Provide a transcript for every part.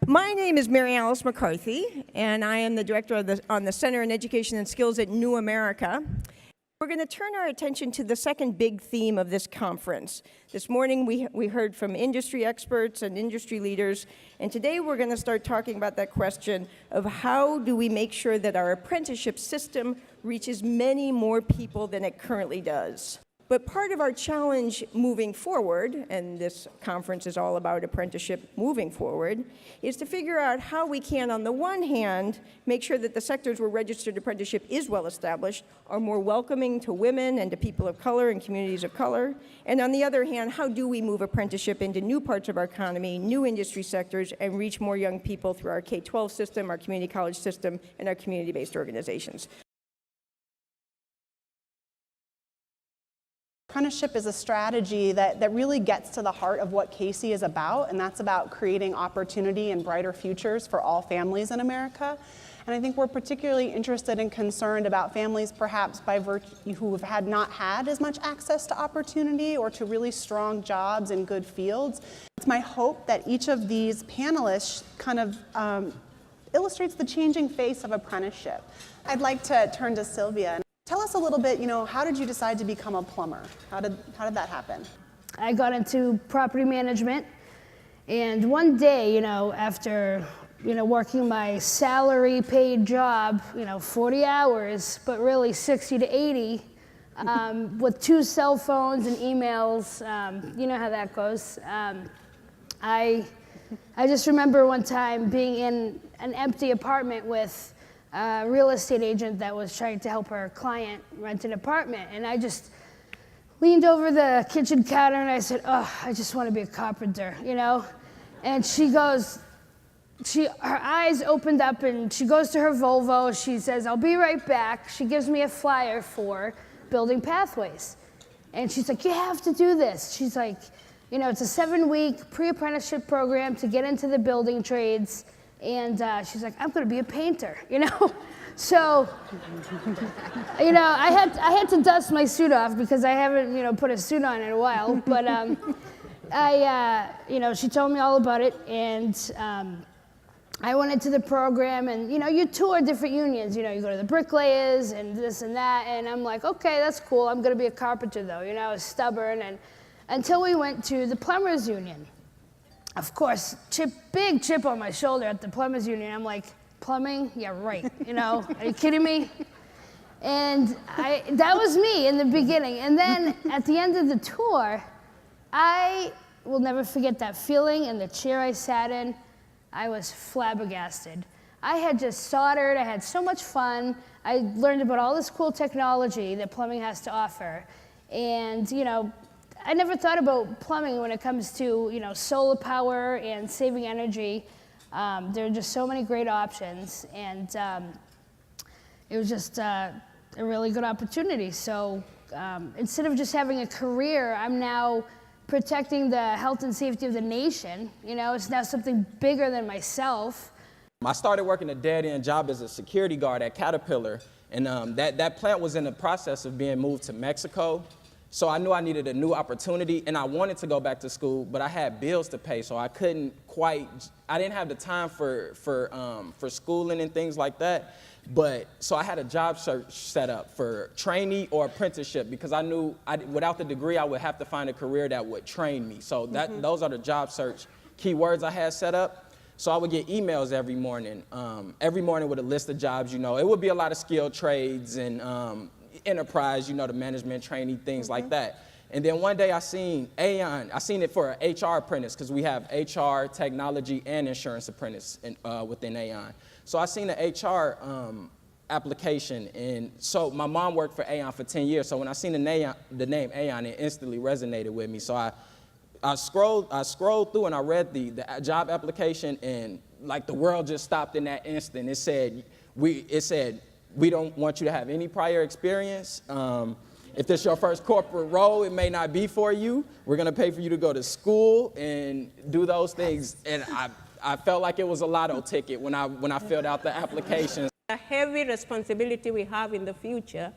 My name is Mary Alice McCarthy, and I am the director of on the Center in Education and Skills at New America. We're going to turn our attention to the second big theme of this conference. This morning we heard from industry experts and industry leaders, and today we're going to start talking about that question of how do we make sure that our apprenticeship system reaches many more people than it currently does. But part of our challenge moving forward, and this conference is all about apprenticeship moving forward, is to figure out how we can, on the one hand, make sure that the sectors where registered apprenticeship is well established are more welcoming to women and to people of color and communities of color. And on the other hand, how do we move apprenticeship into new parts of our economy, new industry sectors, and reach more young people through our K-12 system, our community college system, and our community-based organizations. Apprenticeship is a strategy that really gets to the heart of what Casey is about, and that's about creating opportunity and brighter futures for all families in America. And I think we're particularly interested and concerned about families perhaps who have not had as much access to opportunity or to really strong jobs in good fields. It's my hope that each of these panelists kind of illustrates the changing face of apprenticeship. I'd like to turn to Sylvia. Tell us a little bit, how did you decide to become a plumber? How did that happen? I got into property management, and one day, after, working my salary paid job, 40 hours, but really 60 to 80, with 2 cell phones and emails, you know how that goes. I just remember one time being in an empty apartment with a real estate agent that was trying to help her client rent an apartment. And I just leaned over the kitchen counter and I said, oh, I just want to be a carpenter, And she goes, her eyes opened up and she goes to her Volvo. She says, I'll be right back. She gives me a flyer for Building Pathways. And she's like, you have to do this. She's like, it's a 7-week pre-apprenticeship program to get into the building trades. And she's like, I'm going to be a painter, So, I had to dust my suit off because I haven't, put a suit on in a while. But she told me all about it, and I went into the program, and you tour different unions. You go to the bricklayers and this and that, and I'm like, okay, that's cool. I'm going to be a carpenter, though. I was stubborn, and until we went to the plumbers union. Of course, big chip on my shoulder at the plumbers union. I'm like, plumbing? Yeah, right. Are you kidding me? And that was me in the beginning. And then at the end of the tour, I will never forget that feeling in the chair I sat in. I was flabbergasted. I had just soldered. I had so much fun. I learned about all this cool technology that plumbing has to offer. And, I never thought about plumbing when it comes to, solar power and saving energy. There are just so many great options, and it was just a really good opportunity. So instead of just having a career, I'm now protecting the health and safety of the nation. It's now something bigger than myself. I started working a dead-end job as a security guard at Caterpillar, and that plant was in the process of being moved to Mexico. So I knew I needed a new opportunity, and I wanted to go back to school, but I had bills to pay, so I didn't have the time for schooling and things like that. So I had a job search set up for trainee or apprenticeship because I knew without the degree, I would have to find a career that would train me. So those are the job search keywords I had set up. So I would get emails every morning with a list of jobs, It would be a lot of skilled trades and enterprise, the management training, things like that. And then one day I seen Aon. I seen it for an HR apprentice because we have HR, technology, and insurance apprentice within Aon. So I seen the HR application, and so my mom worked for Aon for 10 years. So when I seen the name Aon, it instantly resonated with me. So I scrolled through and I read the job application, and like the world just stopped in that instant. It said we don't want you to have any prior experience. If this is your first corporate role, it may not be for you. We're going to pay for you to go to school and do those things. And I felt like it was a lotto ticket when I filled out the application. A heavy responsibility we have in the future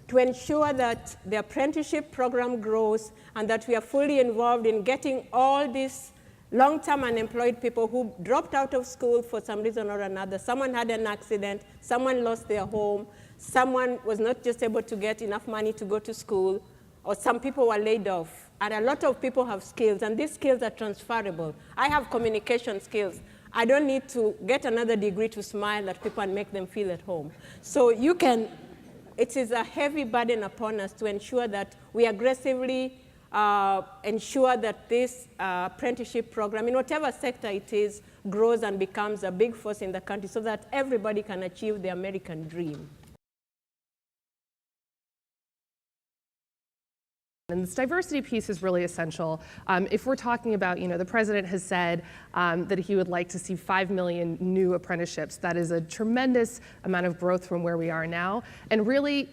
to ensure that the apprenticeship program grows and that we are fully involved in getting all these long-term unemployed people who dropped out of school for some reason or another. Someone had an accident, someone lost their home, someone was not just able to get enough money to go to school, or some people were laid off. And a lot of people have skills, and these skills are transferable. I have communication skills. I don't need to get another degree to smile at people and make them feel at home. So you can, it is a heavy burden upon us to ensure that we aggressively ensure that this apprenticeship program, in whatever sector it is, grows and becomes a big force in the country so that everybody can achieve the American dream. And this diversity piece is really essential. If we're talking about, the president has said that he would like to see 5 million new apprenticeships. That is a tremendous amount of growth from where we are now. And really,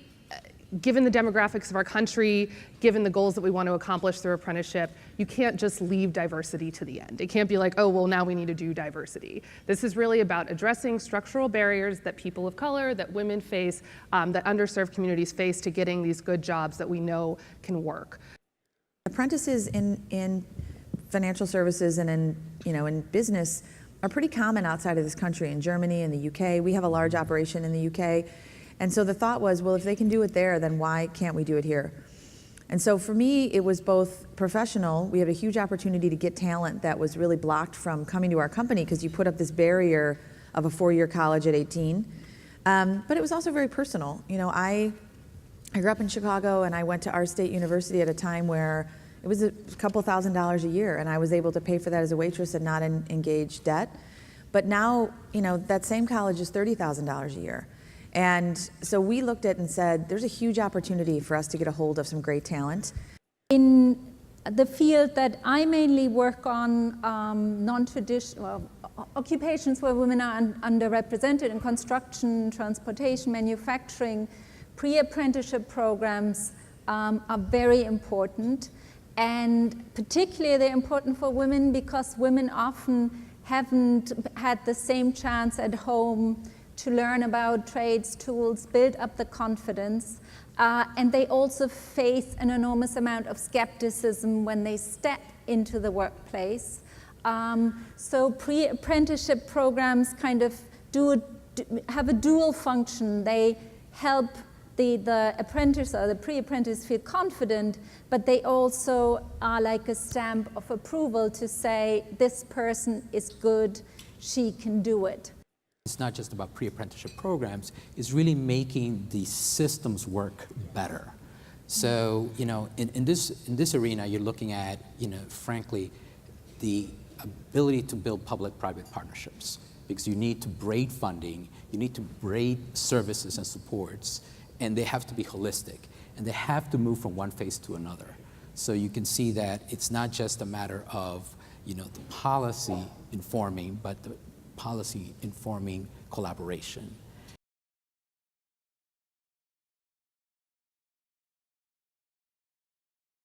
given the demographics of our country, given the goals that we want to accomplish through apprenticeship, you can't just leave diversity to the end. It can't be like, oh, well, now we need to do diversity. This is really about addressing structural barriers that people of color, that women face, that underserved communities face to getting these good jobs that we know can work. Apprentices in financial services and in business are pretty common outside of this country. In Germany and the UK, we have a large operation in the UK. And so the thought was, well, if they can do it there, then why can't we do it here? And so for me, it was both professional. We had a huge opportunity to get talent that was really blocked from coming to our company because you put up this barrier of a 4-year college at 18. But it was also very personal. I grew up in Chicago, and I went to our state university at a time where it was a couple $1,000s a year, and I was able to pay for that as a waitress and not engage debt. But now, that same college is $30,000 a year. And so we looked at it and said, there's a huge opportunity for us to get a hold of some great talent. In the field that I mainly work on, non-traditional occupations where women are underrepresented in construction, transportation, manufacturing, pre-apprenticeship programs are very important. And particularly they're important for women because women often haven't had the same chance at home to learn about trades, tools, build up the confidence. And they also face an enormous amount of skepticism when they step into the workplace. So pre-apprenticeship programs kind of have a dual function. They help the apprentice or the pre-apprentice feel confident, but they also are like a stamp of approval to say, this person is good, she can do it. It's not just about pre-apprenticeship programs, it's really making the systems work better. So, in this arena, you're looking at, frankly, the ability to build public-private partnerships, because you need to braid funding, you need to braid services and supports, and they have to be holistic, and they have to move from one phase to another. So you can see that it's not just a matter of, the policy informing, but the policy informing collaboration.